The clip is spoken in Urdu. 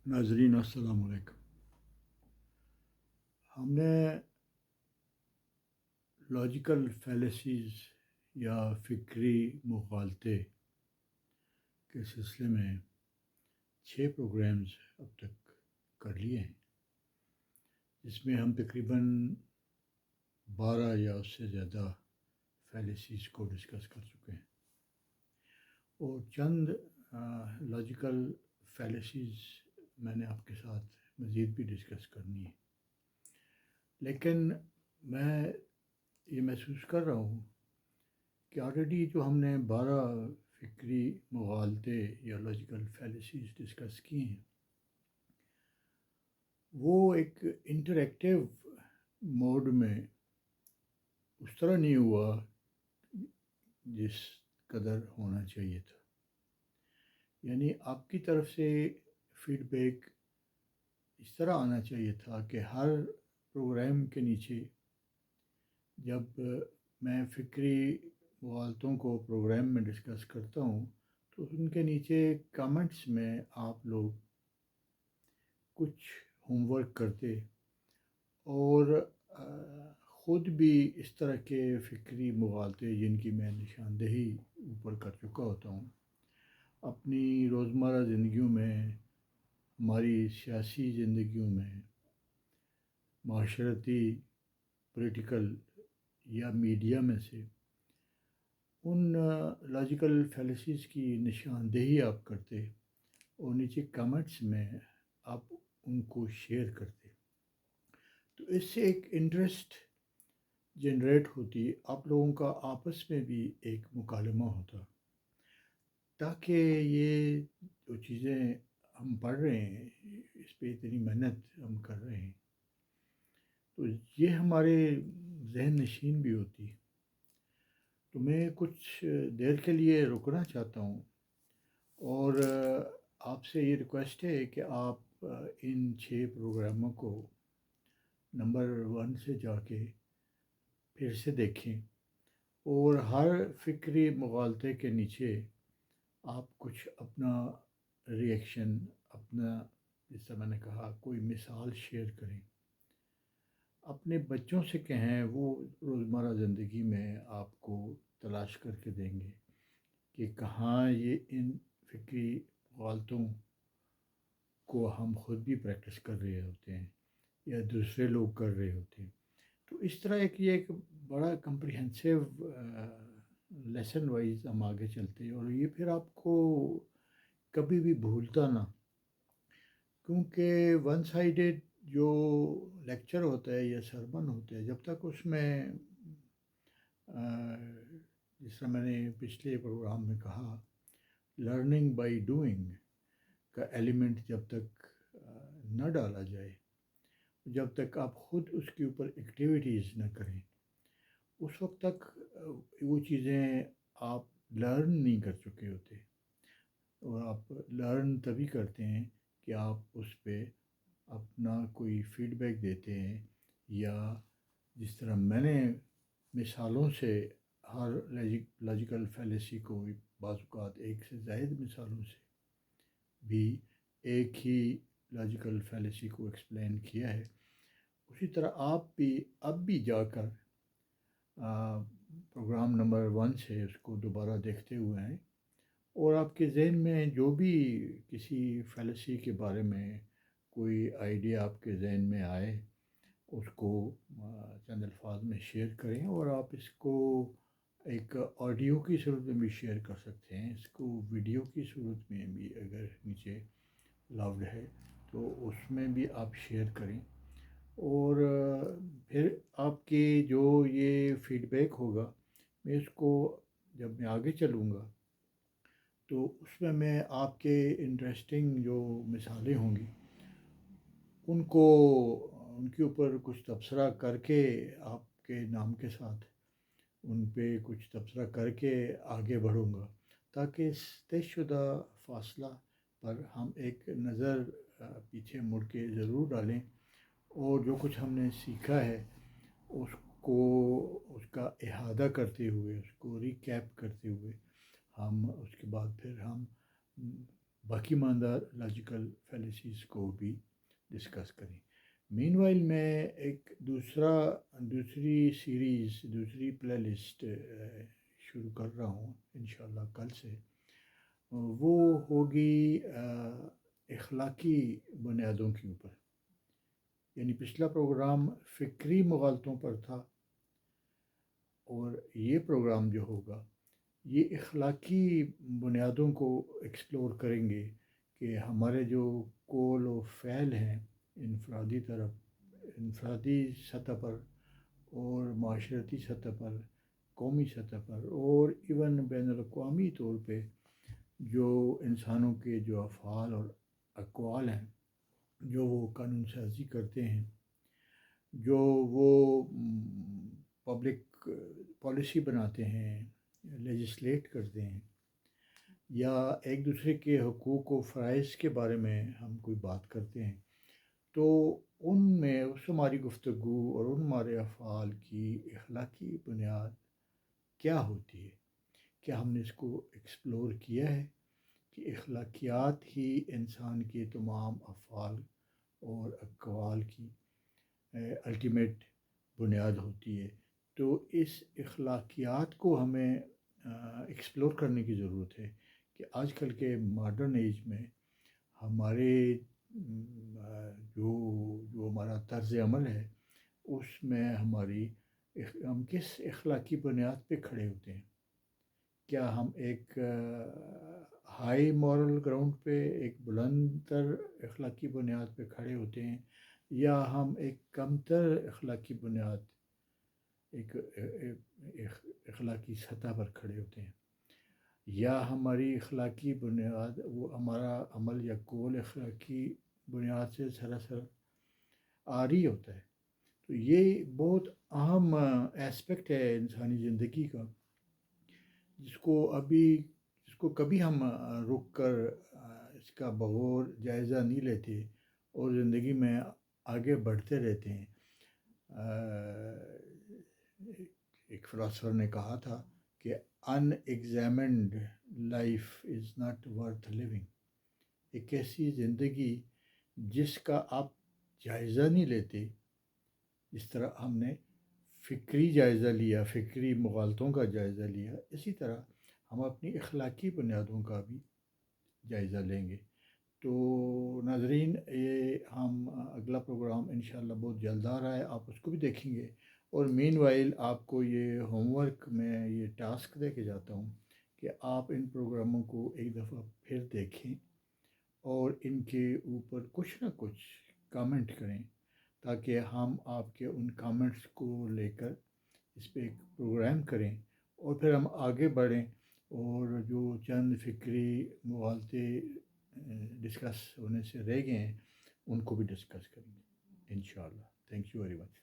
ناظرین السلام علیکم۔ ہم نے لاجیکل فیلیسیز یا فکری مغالطے کے سلسلے میں 6 پروگرامز اب تک کر لیے ہیں، جس میں ہم تقریباً 12 یا اس سے زیادہ فیلیسیز کو ڈسکس کر چکے ہیں، اور چند لاجیکل فیلیسیز میں نے آپ کے ساتھ مزید بھی ڈسکس کرنی ہے، لیکن میں یہ محسوس کر رہا ہوں کہ آلریڈی جو ہم نے 12 فکری مغالطے یا لاجیکل فیلیسیز ڈسکس کی ہیں، وہ ایک انٹریکٹیو موڈ میں اس طرح نہیں ہوا جس قدر ہونا چاہیے تھا۔ یعنی آپ کی طرف سے فیڈ بیک اس طرح آنا چاہیے تھا کہ ہر پروگرام کے نیچے جب میں فکری مغالطوں کو پروگرام میں ڈسکس کرتا ہوں تو ان کے نیچے کامنٹس میں آپ لوگ کچھ ہوم ورک کرتے اور خود بھی اس طرح کے فکری مغالطے جن کی میں نشاندہی اوپر کر چکا ہوتا ہوں اپنی روزمرہ زندگیوں میں، ہماری سیاسی زندگیوں میں، معاشرتی پولیٹیکل یا میڈیا میں سے ان لاجیکل فیلیسیز کی نشاندہی آپ کرتے اور نیچے کامنٹس میں آپ ان کو شیئر کرتے، تو اس سے ایک انٹرسٹ جنریٹ ہوتی، آپ لوگوں کا آپس میں بھی ایک مکالمہ ہوتا، تاکہ یہ جو چیزیں ہم پڑھ رہے ہیں، اس پہ اتنی محنت ہم کر رہے ہیں، تو یہ ہمارے ذہن نشین بھی ہوتی۔ تو میں کچھ دیر کے لیے رکنا چاہتا ہوں اور آپ سے یہ ریکویسٹ ہے کہ آپ ان 6 پروگراموں کو نمبر 1 سے جا کے پھر سے دیکھیں، اور ہر فکری مغالطے کے نیچے آپ کچھ اپنا ری ایکشن، اپنا، جس طرح میں نے کہا، کوئی مثال شیئر کریں، اپنے بچوں سے کہیں، وہ روزمرہ زندگی میں آپ کو تلاش کر کے دیں گے کہ کہاں یہ ان فکری مغالطوں کو ہم خود بھی پریکٹس کر رہے ہوتے ہیں یا دوسرے لوگ کر رہے ہوتے ہیں۔ تو اس طرح یہ ایک بڑا کمپریہنسو لیسن وائز ہم آگے چلتے ہیں، اور یہ پھر آپ کو کبھی بھی بھولتا نہ، کیونکہ ون سائیڈڈ جو لیکچر ہوتا ہے یا سرمن ہوتا ہے، جب تک اس میں جس طرح میں نے پچھلے پروگرام میں کہا، لرننگ بائی ڈوئنگ کا ایلیمنٹ جب تک نہ ڈالا جائے، جب تک آپ خود اس کے اوپر ایکٹیویٹیز نہ کریں، اس وقت تک وہ چیزیں آپ لرن نہیں کر چکے ہوتے، اور آپ لرن تبھی کرتے ہیں کہ آپ اس پہ اپنا کوئی فیڈ بیک دیتے ہیں، یا جس طرح میں نے مثالوں سے ہر لاجیکل فیلیسی کو بعض اوقات ایک سے زائد مثالوں سے بھی ایک ہی لاجیکل فیلیسی کو ایکسپلین کیا ہے، اسی طرح آپ بھی اب بھی جا کر پروگرام نمبر 1 سے اس کو دوبارہ دیکھتے ہوئے ہیں، اور آپ کے ذہن میں جو بھی کسی فیلیسی کے بارے میں کوئی آئیڈیا آپ کے ذہن میں آئے، اس کو چند الفاظ میں شیئر کریں، اور آپ اس کو ایک آڈیو کی صورت میں بھی شیئر کر سکتے ہیں، اس کو ویڈیو کی صورت میں بھی اگر نیچے لاؤڈ ہے تو اس میں بھی آپ شیئر کریں، اور پھر آپ کے جو یہ فیڈ بیک ہوگا، میں اس کو جب میں آگے چلوں گا تو اس میں آپ کے انٹرسٹنگ جو مثالیں ہوں گی ان کے اوپر کچھ تبصرہ کر کے، آپ کے نام کے ساتھ ان پہ کچھ تبصرہ کر کے آگے بڑھوں گا، تاکہ اس طے شدہ فاصلہ پر ہم ایک نظر پیچھے مڑ کے ضرور ڈالیں، اور جو کچھ ہم نے سیکھا ہے اس کو، اس کا احاطہ کرتے ہوئے، اس کو ریکیپ کرتے ہوئے، ہم اس کے بعد پھر ہم باقی ماندار لاجیکل فیلیسیز کو بھی ڈسکس کریں۔ مین وائل میں ایک دوسری سیریز، دوسری پلے لسٹ شروع کر رہا ہوں انشاءاللہ کل سے۔ وہ ہوگی اخلاقی بنیادوں کے اوپر، یعنی پچھلا پروگرام فکری مغالطوں پر تھا، اور یہ پروگرام جو ہوگا یہ اخلاقی بنیادوں کو ایکسپلور کریں گے کہ ہمارے جو قول و فعل ہیں انفرادی سطح پر اور معاشرتی سطح پر، قومی سطح پر، اور ایون بین الاقوامی طور پہ جو انسانوں کے جو افعال اور اقوال ہیں، جو وہ قانون سازی کرتے ہیں، جو وہ پبلک پالیسی بناتے ہیں، لیجسلیٹ کرتے ہیں، یا ایک دوسرے کے حقوق و فرائض کے بارے میں ہم کوئی بات کرتے ہیں، تو ان میں اس ہماری گفتگو اور ان ہمارے افعال کی اخلاقی بنیاد کیا ہوتی ہے؟ کیا ہم نے اس کو ایکسپلور کیا ہے کہ اخلاقیات ہی انسان کے تمام افعال اور اقوال کی الٹیمیٹ بنیاد ہوتی ہے؟ تو اس اخلاقیات کو ہمیں ایکسپلور کرنے کی ضرورت ہے کہ آج کل کے ماڈرن ایج میں ہمارے جو ہمارا طرز عمل ہے اس میں ہم کس اخلاقی بنیاد پہ کھڑے ہوتے ہیں؟ کیا ہم ایک ہائی مورل گراؤنڈ پہ، ایک بلند تر اخلاقی بنیاد پہ کھڑے ہوتے ہیں، یا ہم ایک کم تر اخلاقی بنیاد، ایک اخلاقی سطح پر کھڑے ہوتے ہیں، یا ہماری اخلاقی بنیاد، وہ ہمارا عمل یا قول اخلاقی بنیاد سے سراسر عاری ہوتا ہے؟ تو یہ بہت اہم اسپیکٹ ہے انسانی زندگی کا، جس کو کبھی ہم رک کر اس کا بغور جائزہ نہیں لیتے اور زندگی میں آگے بڑھتے رہتے ہیں۔ ایک فلاسفر نے کہا تھا کہ unexamined life is not worth living, ایک ایسی زندگی جس کا آپ جائزہ نہیں لیتے، جس طرح ہم نے فکری جائزہ لیا، فکری مغالطوں کا جائزہ لیا، اسی طرح ہم اپنی اخلاقی بنیادوں کا بھی جائزہ لیں گے۔ تو ناظرین، یہ ہم اگلا پروگرام انشاءاللہ بہت جلد آ رہا ہے، آپ اس کو بھی دیکھیں گے، اور مین وائل آپ کو یہ ہوم ورک میں یہ ٹاسک دے کے جاتا ہوں کہ آپ ان پروگراموں کو ایک دفعہ پھر دیکھیں اور ان کے اوپر کچھ نہ کچھ کامنٹ کریں، تاکہ ہم آپ کے ان کامنٹس کو لے کر اس پہ ایک پروگرام کریں، اور پھر ہم آگے بڑھیں اور جو چند فکری مغالطے ڈسکس ہونے سے رہ گئے ہیں ان کو بھی ڈسکس کریں گے انشاءاللہ۔ Thank you very much.